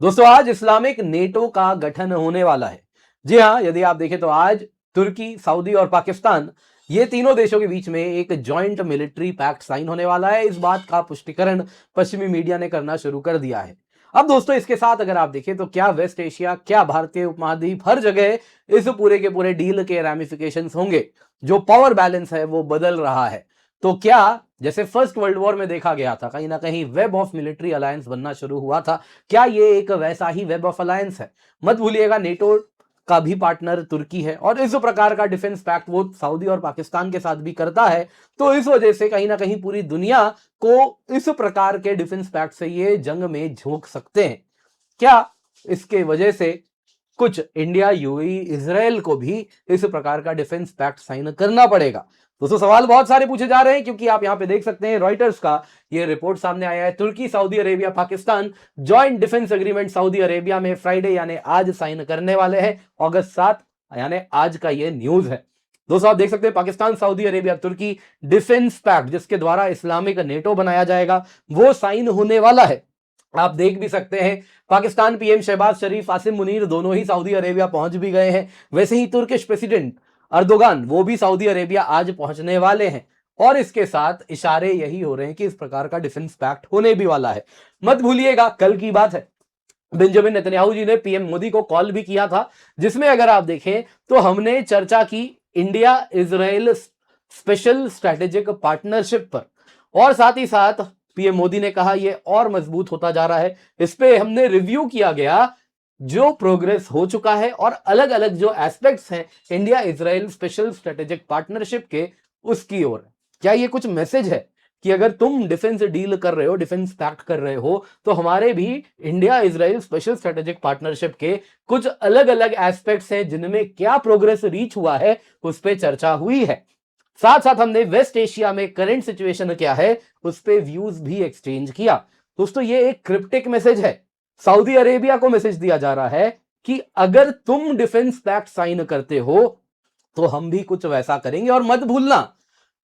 दोस्तों आज Islamic NATO का गठन होने वाला है। जी हां, यदि आप देखें तो आज तुर्की, सऊदी और पाकिस्तान ये तीनों देशों के बीच में एक जॉइंट मिलिट्री पैक्ट साइन होने वाला है। इस बात का पुष्टिकरण पश्चिमी मीडिया ने करना शुरू कर दिया है। अब दोस्तों इसके साथ अगर आप देखें तो क्या वेस्ट एशिया, क्या भारतीय उपमहाद्वीप, हर जगह इस पूरे के पूरे डील के रैमिफिकेशंस होंगे। जो पावर बैलेंस है वो बदल रहा है। तो क्या जैसे फर्स्ट वर्ल्ड वॉर में देखा गया था, कहीं ना कहीं वेब ऑफ मिलिट्री अलायंस बनना शुरू हुआ था, क्या ये एक वैसा ही वेब ऑफ अलायंस है? मत भूलिएगा नेटो का भी पार्टनर तुर्की है और इस प्रकार का डिफेंस पैक्ट वो सऊदी और पाकिस्तान के साथ भी करता है। तो इस वजह से कहीं ना कहीं पूरी दुनिया को इस प्रकार के डिफेंस पैक्ट से ये जंग में झोंक सकते हैं। क्या इसके वजह से कुछ इंडिया, यूएई, इजराइल को भी इस प्रकार का डिफेंस पैक्ट साइन करना पड़ेगा? दोस्तों सवाल बहुत सारे पूछे जा रहे हैं क्योंकि आप यहां पे देख सकते हैं रॉयटर्स का ये रिपोर्ट सामने आया है। तुर्की, Saudi Arabia, Pakistan joint defence agreement Saudi Arabia में फ्राइडे यानी आज साइन करने वाले हैं, अगस्त 7 यानी आज का ये न्यूज है। दोस्तों आप देख सकते हैं पाकिस्तान, सऊदी अरेबिया, तुर्की डिफेंस पैक्ट जिसके द्वारा इस्लामिक नेटो बनाया जाएगा वो साइन होने वाला है। आप देख भी सकते हैं पाकिस्तान पीएम शहबाज शरीफ, आसिम मुनीर दोनों ही सऊदी अरेबिया पहुंच भी गए हैं। वैसे ही तुर्किश प्रेसिडेंट अर्दोगान वो भी सऊदी अरेबिया आज पहुंचने वाले हैं और इसके साथ इशारे यही हो रहे हैं कि इस प्रकार का डिफेंस पैक्ट होने भी वाला है। मत भूलिएगा कल की बात है, बेंजामिन नेतन्याहू जी ने पीएम मोदी को कॉल भी किया था, जिसमें अगर आप देखें तो हमने चर्चा की India Israel special strategic partnership पर और साथ ही साथ पीएम मोदी ने कहा यह और मजबूत होता जा रहा है। इस पे हमने रिव्यू किया गया जो प्रोग्रेस हो चुका है और अलग अलग जो एस्पेक्ट्स हैं India Israel special strategic partnership के, उसकी ओर। क्या ये कुछ मैसेज है कि अगर तुम डिफेंस डील कर रहे हो, डिफेंस पैक्ट कर रहे हो, तो हमारे भी India Israel special strategic partnership के कुछ अलग अलग एस्पेक्ट्स हैं जिनमें क्या प्रोग्रेस रीच हुआ है उस पर चर्चा हुई है। साथ साथ हमने वेस्ट एशिया में करंट सिचुएशन क्या है उस पर व्यूज भी एक्सचेंज किया। दोस्तों ये एक क्रिप्टिक मैसेज है। सऊदी अरेबिया को मैसेज दिया जा रहा है कि अगर तुम डिफेंस पैक्ट साइन करते हो तो हम भी कुछ वैसा करेंगे। और मत भूलना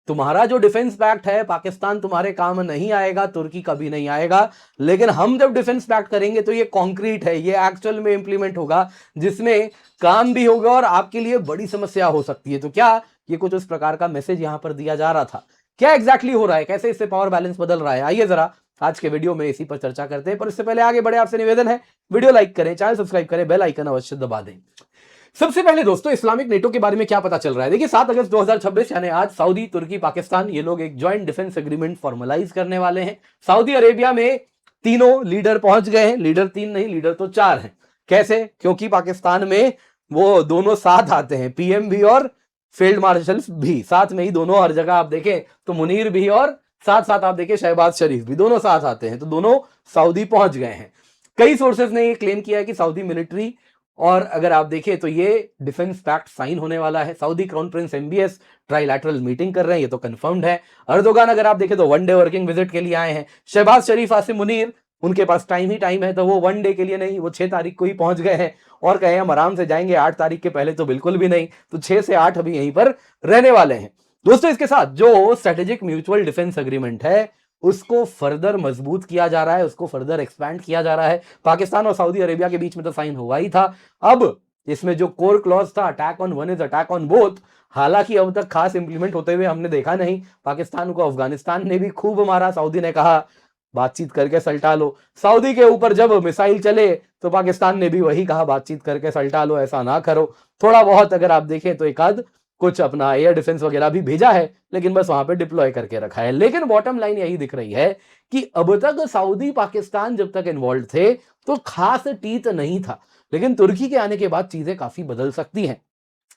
तुम्हारा जो डिफेंस पैक्ट है पाकिस्तान तुम्हारे काम नहीं आएगा, तुर्की कभी नहीं आएगा, लेकिन हम जब डिफेंस पैक्ट करेंगे तो ये कॉन्क्रीट है, ये एक्चुअल में इंप्लीमेंट होगा, जिसमें काम भी होगा और आपके लिए बड़ी समस्या हो सकती है। तो क्या ये कुछ उस प्रकार का मैसेज यहां पर दिया जा रहा था? क्या एग्जैक्टली हो रहा है, कैसे इससे पावर बैलेंस बदल रहा है, आइए जरा आज के वीडियो में इसी पर चर्चा करते हैं। पर इससे पहले आगे बढ़े आपसे निवेदन है वीडियो लाइक करें, चैनल सब्सक्राइब करें, बेल आइकन अवश्य दबा दें। सबसे पहले दोस्तों इस्लामिक नेटो के बारे में क्या पता चल रहा है? देखिए 7 अगस्त 2026 यानी आज सऊदी, तुर्की, पाकिस्तान ये लोग एक जॉइंट डिफेंस एग्रीमेंट फॉर्मलाइज करने वाले हैं। सऊदी अरेबिया में तीनों लीडर पहुंच गए हैं, लीडर 3 नहीं लीडर तो 4 हैं। कैसे? क्योंकि पाकिस्तान में वो दोनों साथ आते हैं, पीएम भी और फील्ड मार्शल्स भी साथ में ही, दोनों हर जगह आप देखें तो मुनीर भी और साथ साथ आप देखें शहबाज शरीफ भी, दोनों साथ आते हैं। तो दोनों सऊदी पहुंच गए हैं। कई सोर्सेस ने ये क्लेम किया है कि सऊदी मिलिट्री, और अगर आप देखें तो ये डिफेंस पैक्ट साइन होने वाला है। Saudi crown Prince MBS trilateral meeting कर रहे हैं, ये तो कंफर्म्ड है। अर्दोगान अगर आप देखें तो 1 डे वर्किंग विजिट के लिए आए हैं। शहबाज शरीफ, आसिम मुनीर उनके पास टाइम ही टाइम है, तो वो 1 डे के लिए नहीं, वो 6 तारीख को ही पहुंच गए हैं और कहे हम आराम से जाएंगे, 8 तारीख के पहले तो बिल्कुल भी नहीं। तो 6 से 8 अभी यहीं पर रहने वाले हैं। दोस्तों इसके साथ जो स्ट्रेटेजिक म्यूचुअल डिफेंस एग्रीमेंट है उसको फर्दर मजबूत किया जा रहा है, उसको फर्दर एक्सपैंड किया जा रहा है। पाकिस्तान और सऊदी अरेबिया के बीच में तो साइन हुआ ही था। अब इसमें जो कोर क्लॉज था, attack on one is attack on both, हालांकि अब तक खास इंप्लीमेंट होते हुए हमने देखा नहीं। पाकिस्तान को अफगानिस्तान ने भी खूब मारा, सऊदी ने कहा बातचीत करके सल्टा लो। सऊदी के ऊपर जब मिसाइल चले तो पाकिस्तान ने भी वही कहा बातचीत करके सल्टा लो, ऐसा ना करो। थोड़ा बहुत अगर आप देखें तो एक आध कुछ अपना एयर डिफेंस वगैरह भी भेजा है, लेकिन बस वहां पे डिप्लॉय करके रखा है। लेकिन बॉटम लाइन यही दिख रही है कि अब तक सऊदी पाकिस्तान जब तक इन्वॉल्व थे तो खास टीत नहीं था, लेकिन तुर्की के आने के बाद चीजें काफी बदल सकती हैं।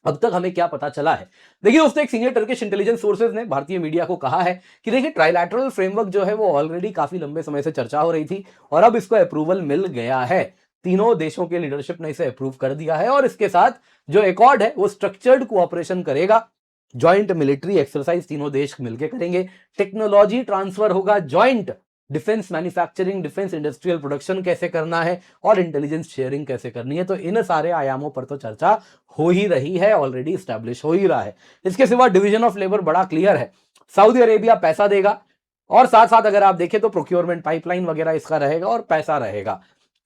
अब तक हमें क्या पता चला है? देखिए दोस्तों एक सीनियर टर्किश इंटेलिजेंस सोर्सेज ने भारतीय मीडिया को कहा है कि देखिए ट्राइलैटरल फ्रेमवर्क जो है वो ऑलरेडी काफी लंबे समय से चर्चा हो रही थी और अब इसको अप्रूवल मिल गया है। तीनों देशों के लीडरशिप ने इसे अप्रूव कर दिया है और इसके साथ जो एकॉर्ड है वो स्ट्रक्चर्ड कोऑपरेशन करेगा। जॉइंट मिलिट्री एक्सरसाइज तीनों देश मिलकर करेंगे, टेक्नोलॉजी ट्रांसफर होगा, joint defence manufacturing, defence industrial production कैसे करना है और इंटेलिजेंस शेयरिंग कैसे करनी है। तो इन सारे आयामों पर तो चर्चा हो ही रही है, ऑलरेडी स्टैब्लिश हो ही रहा है। इसके सिवा डिवीजन ऑफ लेबर बड़ा क्लियर है। सऊदी अरेबिया पैसा देगा और साथ साथ अगर आप देखें तो प्रोक्योरमेंट पाइपलाइन वगैरह इसका रहेगा और पैसा रहेगा।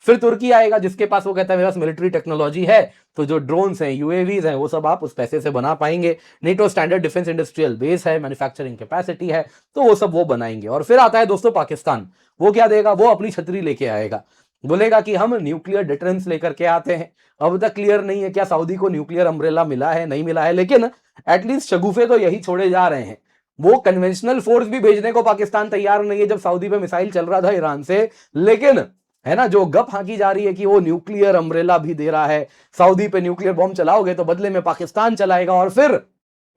फिर तुर्की आएगा जिसके पास वो कहता है मेरे पास मिलिट्री टेक्नोलॉजी है, तो जो ड्रोन्स हैं, यूएवीज हैं, वो सब आप उस पैसे से बना पाएंगे। NATO standard defence industrial base है, मैन्युफैक्चरिंग कैपेसिटी है, तो वो सब वो बनाएंगे। और फिर आता है दोस्तों पाकिस्तान, वो क्या देगा, वो अपनी छतरी लेके आएगा, बोलेगा कि हम न्यूक्लियर डिटरेंस लेकर के आते हैं। अब तक क्लियर नहीं है क्या सऊदी को न्यूक्लियर अम्ब्रेला मिला है नहीं मिला है, लेकिन एटलीस्ट शगुफे तो यही छोड़े जा रहे हैं। वो कन्वेंशनल फोर्स भी भेजने को पाकिस्तान तैयार नहीं है जब सऊदी पे मिसाइल चल रहा था ईरान से, लेकिन है ना जो गप हांकी जा रही है कि वो न्यूक्लियर अम्ब्रेला भी दे रहा है, सऊदी पे न्यूक्लियर बॉम्ब चलाओगे तो बदले में पाकिस्तान चलाएगा और फिर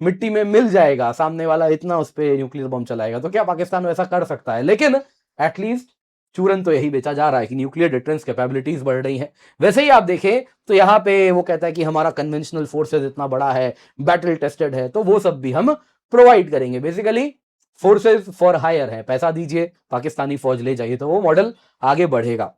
मिट्टी में मिल जाएगा सामने वाला, इतना उस पर न्यूक्लियर बॉम्ब चलाएगा। तो क्या पाकिस्तान वैसा कर सकता है? लेकिन एटलीस्ट चूरन तो यही बेचा जा रहा है कि न्यूक्लियर डिफेंस कैपेबिलिटीज बढ़ रही हैं। वैसे ही आप देखें तो यहां पे वो कहता है कि हमारा कन्वेंशनल फोर्सेज इतना बड़ा है, बैटल टेस्टेड है, तो वो सब भी हम प्रोवाइड करेंगे। बेसिकली फोर्सेज फॉर हायर है, पैसा दीजिए पाकिस्तानी फौज ले जाइए, तो वो मॉडल आगे बढ़ेगा।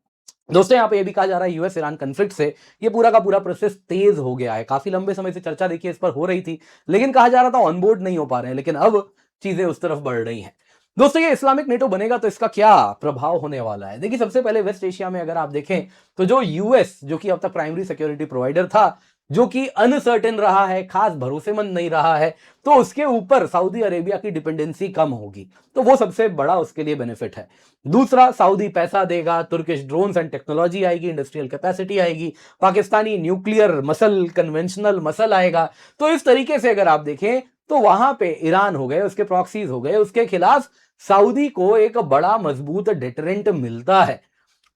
दोस्तों यहां पे ये भी कहा जा रहा है यूएस ईरान कॉन्फ्लिक्ट से ये पूरा का पूरा प्रोसेस तेज हो गया है। काफी लंबे समय से चर्चा देखिए इस पर हो रही थी, लेकिन कहा जा रहा था ऑनबोर्ड नहीं हो पा रहे हैं, लेकिन अब चीजें उस तरफ बढ़ रही हैं। दोस्तों ये इस्लामिक नेटो बनेगा तो इसका क्या प्रभाव होने वाला है? देखिए सबसे पहले वेस्ट एशिया में अगर आप देखें तो जो यूएस, जो कि अब तक प्राइमरी सिक्योरिटी प्रोवाइडर था, जो कि अनसर्टेन रहा है, खास भरोसेमंद नहीं रहा है, तो उसके ऊपर सऊदी अरेबिया की डिपेंडेंसी कम होगी, तो वो सबसे बड़ा उसके लिए बेनिफिट है। दूसरा, सऊदी पैसा देगा, तुर्किश ड्रोन्स एंड टेक्नोलॉजी आएगी, इंडस्ट्रियल कैपेसिटी आएगी, Pakistani nuclear muscle, conventional muscle आएगा। तो इस तरीके से अगर आप देखें तो वहां पे ईरान हो गए, उसके प्रॉक्सीज हो गए, उसके खिलाफ सऊदी को एक बड़ा मजबूत डेटरेंट मिलता है।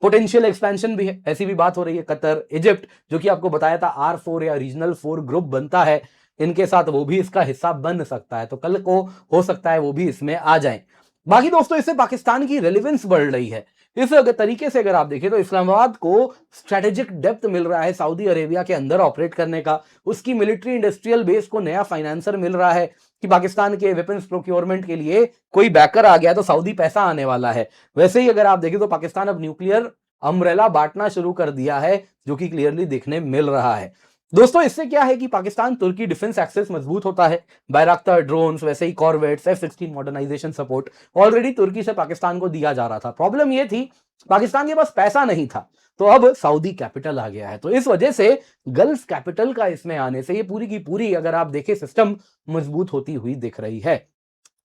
पोटेंशियल एक्सपेंशन भी है, ऐसी भी बात हो रही है। कतर, इजिप्ट, जो कि आपको बताया था R4 या रीजनल 4 ग्रुप बनता है, इनके साथ वो भी इसका हिस्सा बन सकता है, तो कल को हो सकता है वो भी इसमें आ जाएं। बाकी दोस्तों इससे पाकिस्तान की रेलेवेंस बढ़ रही है। इस तरीके से अगर आप देखें तो इस्लामाबाद को स्ट्रेटेजिक डेप्थ मिल रहा है सऊदी अरेबिया के अंदर ऑपरेट करने का, उसकी मिलिट्री इंडस्ट्रियल बेस को नया फाइनेंसर मिल रहा है कि पाकिस्तान के वेपन्स प्रोक्योरमेंट के लिए कोई बैकर आ गया तो सऊदी पैसा आने वाला है। वैसे ही अगर आप देखें तो पाकिस्तान अब न्यूक्लियर अम्ब्रेला बांटना शुरू कर दिया है, जो कि क्लियरली देखने मिल रहा है। दोस्तों इससे क्या है कि पाकिस्तान तुर्की डिफेंस एक्सेस मजबूत होता है, बैरक्तार ड्रोन्स, वैसे ही corvettes, F-16 modernisation support already तुर्की से पाकिस्तान को दिया जा रहा था। प्रॉब्लम यह थी पाकिस्तान के पास पैसा नहीं था, तो अब सऊदी कैपिटल आ गया है, तो इस वजह से गल्फ कैपिटल का इसमें आने से ये पूरी की पूरी अगर आप देखें सिस्टम मजबूत होती हुई दिख रही है।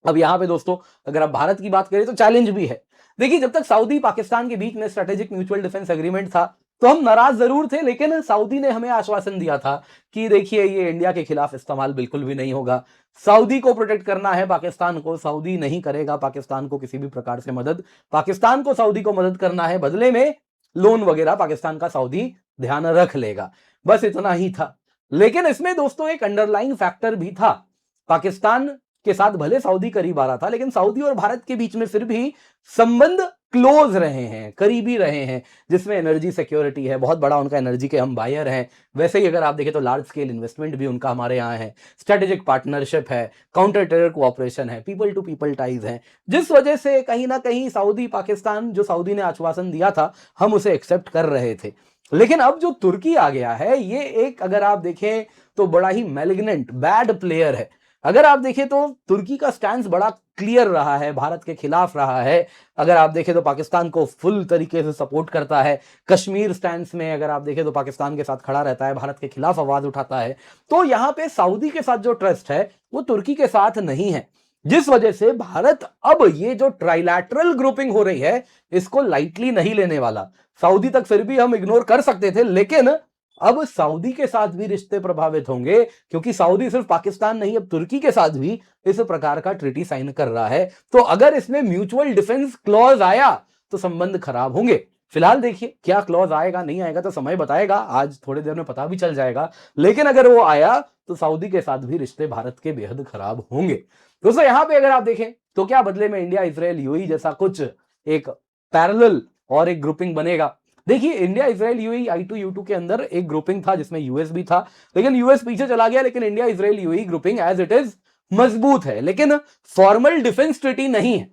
अब यहां पे दोस्तों अगर आप भारत की बात करें तो चैलेंज भी है। देखिए जब तक सऊदी पाकिस्तान के बीच में स्ट्रेटेजिक म्यूचुअल डिफेंस एग्रीमेंट था तो हम नाराज जरूर थे, लेकिन सऊदी ने हमें आश्वासन दिया था कि देखिए ये इंडिया के खिलाफ इस्तेमाल बिल्कुल भी नहीं होगा, सऊदी को प्रोटेक्ट करना है पाकिस्तान को, सऊदी नहीं करेगा पाकिस्तान को किसी भी प्रकार से मदद, पाकिस्तान को सऊदी को मदद करना है, बदले में लोन वगैरह पाकिस्तान का सऊदी ध्यान रख लेगा, बस इतना ही था। लेकिन इसमें दोस्तों एक अंडरलाइंग फैक्टर भी था। पाकिस्तान के साथ भले सऊदी करीब आ रहा था, लेकिन सऊदी और भारत के बीच में फिर भी संबंध क्लोज रहे हैं, करीबी रहे हैं, जिसमें एनर्जी सिक्योरिटी है, बहुत बड़ा उनका एनर्जी के हम बायर हैं। वैसे ही अगर आप देखें तो लार्ज स्केल इन्वेस्टमेंट भी उनका हमारे यहाँ है, स्ट्रेटेजिक पार्टनरशिप है, काउंटर टेरर कोऑपरेशन है, पीपल टू पीपल टाइज हैं, जिस वजह से कहीं ना कहीं सऊदी पाकिस्तान, जो सऊदी ने आश्वासन दिया था, हम उसे एक्सेप्ट कर रहे थे। लेकिन अब जो तुर्की आ गया है, ये एक अगर आप देखें तो बड़ा ही मैलिग्नेंट बैड प्लेयर है। अगर आप देखें तो तुर्की का स्टैंड बड़ा क्लियर रहा है, भारत के खिलाफ रहा है। अगर आप देखें तो पाकिस्तान को फुल तरीके से सपोर्ट करता है, कश्मीर स्टैंड में अगर आप देखें तो पाकिस्तान के साथ खड़ा रहता है, भारत के खिलाफ आवाज उठाता है। तो यहां पे सऊदी के साथ जो ट्रस्ट है वो तुर्की के साथ नहीं है, जिस वजह से भारत अब ये जो ट्राइलैटरल ग्रुपिंग हो रही है इसको लाइटली नहीं लेने वाला। सऊदी तक फिर भी हम इग्नोर कर सकते थे, लेकिन अब सऊदी के साथ भी रिश्ते प्रभावित होंगे, क्योंकि सऊदी सिर्फ पाकिस्तान नहीं, अब तुर्की के साथ भी इस प्रकार का ट्रीटी साइन कर रहा है। तो अगर इसमें म्यूचुअल डिफेंस क्लॉज आया तो संबंध खराब होंगे। फिलहाल देखिए क्या क्लॉज आएगा नहीं आएगा तो समय बताएगा, आज थोड़ी देर में पता भी चल जाएगा। लेकिन अगर वो आया तो सऊदी के साथ भी रिश्ते भारत के बेहद खराब होंगे। दोस्तों यहां पे अगर आप देखें तो क्या बदले में इंडिया, इजराइल, यूएई जैसा कुछ एक पैरेलल और एक ग्रुपिंग बनेगा? देखिए इंडिया, इजराइल, यूएई I2U2 के अंदर एक ग्रुपिंग था जिसमें यूएस भी था, लेकिन यूएस पीछे चला गया। लेकिन India, Israel, UAE grouping as it is मजबूत है, लेकिन फॉर्मल डिफेंस ट्रीटी नहीं है।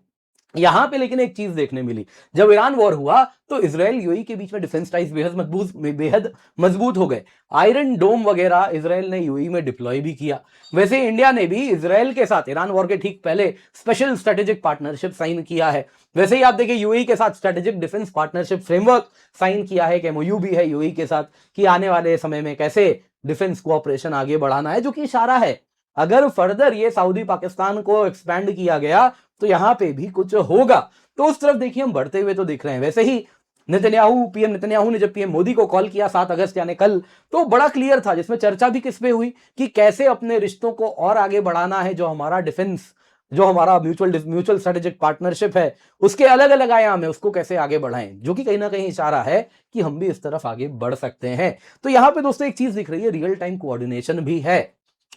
यहां पे लेकिन एक चीज देखने मिली, जब ईरान वॉर हुआ तो इसराइल यूएई के बीच में डिफेंस टाइज बेहद मजबूत हो गए। आयरन डोम वगैरह इसराइल ने यूएई में डिप्लॉय भी किया। वैसे इंडिया ने भी इसराइल के साथ ईरान वॉर के ठीक पहले स्पेशल स्ट्रेटेजिक पार्टनरशिप साइन किया है। वैसे ही आप देखिए यूएई के साथ strategic defence partnership framework sign किया है, कि एमओयू भी है यूएई के साथ कि आने वाले समय में कैसे डिफेंस कोऑपरेशन आगे बढ़ाना है, जो कि इशारा है अगर फर्दर ये सऊदी पाकिस्तान को एक्सपैंड किया गया तो यहां पे भी कुछ होगा। तो उस तरफ देखिए हम बढ़ते हुए तो दिख रहे हैं। वैसे ही पीएम नेतन्याहू ने जब पीएम मोदी को कॉल किया 7 अगस्त यानी कल, तो बड़ा क्लियर था, जिसमें चर्चा भी किस पे हुई कि कैसे अपने रिश्तों को और आगे बढ़ाना है, जो हमारा डिफेंस, जो हमारा म्यूचुअल स्ट्रेटेजिक पार्टनरशिप है, उसके अलग अलग आयाम है, उसको कैसे आगे बढ़ाएं, जो कि कहीं ना कहीं इशारा है कि हम भी इस तरफ आगे बढ़ सकते हैं। तो यहां पे दोस्तों एक चीज दिख रही है, रियल टाइम कोऑर्डिनेशन भी है।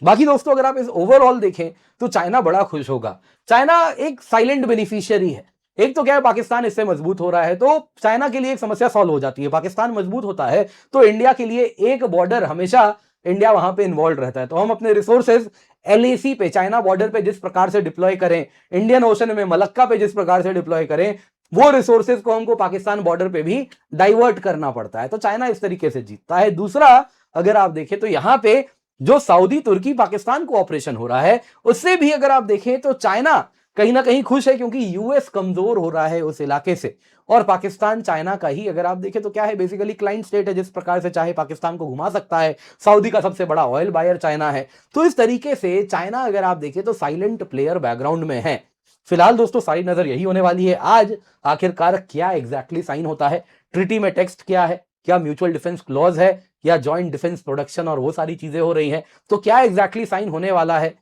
बाकी दोस्तों अगर आप इस ओवरऑल देखें तो चाइना बड़ा खुश होगा। चाइना एक साइलेंट बेनिफिशियरी है। एक तो क्या है, पाकिस्तान इससे मजबूत हो रहा है तो चाइना के लिए एक समस्या सॉल्व हो जाती है। पाकिस्तान मजबूत होता है तो इंडिया के लिए एक बॉर्डर, हमेशा इंडिया वहां पे इन्वॉल्व रहता है। तो हम अपने रिसोर्सेज एलएसी पे, चाइना बॉर्डर पे जिस प्रकार से डिप्लॉय करें, इंडियन ओशन में मलक्का पे जिस प्रकार से डिप्लॉय करें, वो रिसोर्सेज को हमको पाकिस्तान बॉर्डर पे भी डाइवर्ट करना पड़ता है। तो चाइना इस तरीके से जीतता है। दूसरा, अगर आप देखें तो यहां पे जो सऊदी तुर्की पाकिस्तान को ऑपरेशन हो रहा है, उससे भी अगर आप देखें तो चाइना कहीं ना कहीं खुश है, क्योंकि यूएस कमजोर हो रहा है उस इलाके से, और पाकिस्तान चाइना का ही अगर आप देखें तो क्या है, बेसिकली क्लाइंट स्टेट है, जिस प्रकार से चाहे पाकिस्तान को घुमा सकता है। सऊदी का सबसे बड़ा ऑयल बायर चाइना है। तो इस तरीके से चाइना अगर आप देखें तो साइलेंट प्लेयर बैकग्राउंड में है। फिलहाल दोस्तों सारी नजर यही होने वाली है आज, आखिरकार क्या एग्जैक्टली साइन होता है, ट्रिटी में टेक्स्ट क्या है, क्या म्यूचुअल डिफेंस क्लॉज है, या जॉइंट डिफेंस प्रोडक्शन और वो सारी चीजें हो रही हैं, तो क्या एग्जैक्टली साइन होने वाला है।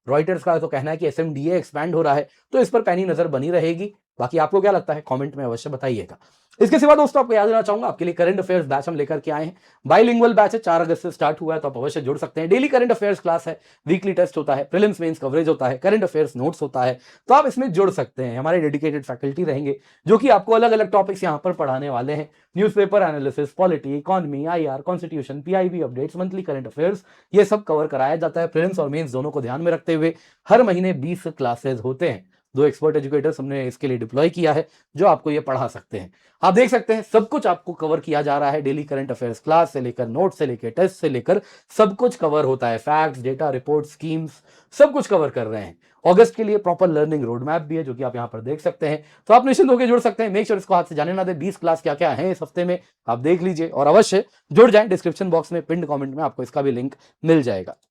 रॉयटर्स का तो कहना है कि एसएमडीए एक्सपैंड हो रहा है, तो इस पर पैनी नजर बनी रहेगी। बाकी आपको क्या लगता है कमेंट में अवश्य बताइएगा। इसके सिवा दोस्तों आपको याद देना चाहूंगा, आपके लिए करंट अफेयर्स बैच हम लेकर के आए हैं। बाइलिंगुअल बैच है, 4 अगस्त से स्टार्ट हुआ है, तो आप अवश्य जुड़ सकते हैं। डेली करंट अफेयर्स क्लास है, वीकली टेस्ट होता है, प्रीलिम्स मेंस कवरेज होता है, करंट अफेयर्स नोट्स होता है, तो आप इसमें जुड़ सकते हैं। हमारे डेडिकेटेड फैकल्टी रहेंगे जो कि आपको अलग अलग टॉपिक्स यहाँ पर पढ़ाने वाले हैं। Newspaper analysis, polity, economy, IR, constitution, PIB updates, monthly current affairs, ये सब कवर कराया जाता है। प्रीलिम्स और मेंस दोनों को ध्यान में रखते हुए हर महीने 20 क्लासेस होते हैं। 2 एक्सपर्ट एजुकेटर्स हमने इसके लिए डिप्लॉय किया है, जो आपको ये पढ़ा सकते हैं। आप देख सकते हैं सब कुछ आपको कवर किया जा रहा है। डेली करंट अफेयर्स क्लास से लेकर नोट से लेकर टेस्ट से लेकर सब कुछ कवर होता है। फैक्ट्स, डेटा, रिपोर्ट, स्कीम्स, सब कुछ कवर कर रहे हैं। अगस्त के लिए प्रॉपर लर्निंग रोड मैप भी है, जो कि आप यहां पर देख सकते हैं। तो आप निश्चिंत होकर जुड़ सकते हैं। मेक श्योर इसको हाथ से जाने ना दे। 20 क्लास क्या क्या है इस हफ्ते में आप देख लीजिए और अवश्य जुड़ जाएं। डिस्क्रिप्शन बॉक्स में पिंड कमेंट में आपको इसका भी लिंक मिल जाएगा।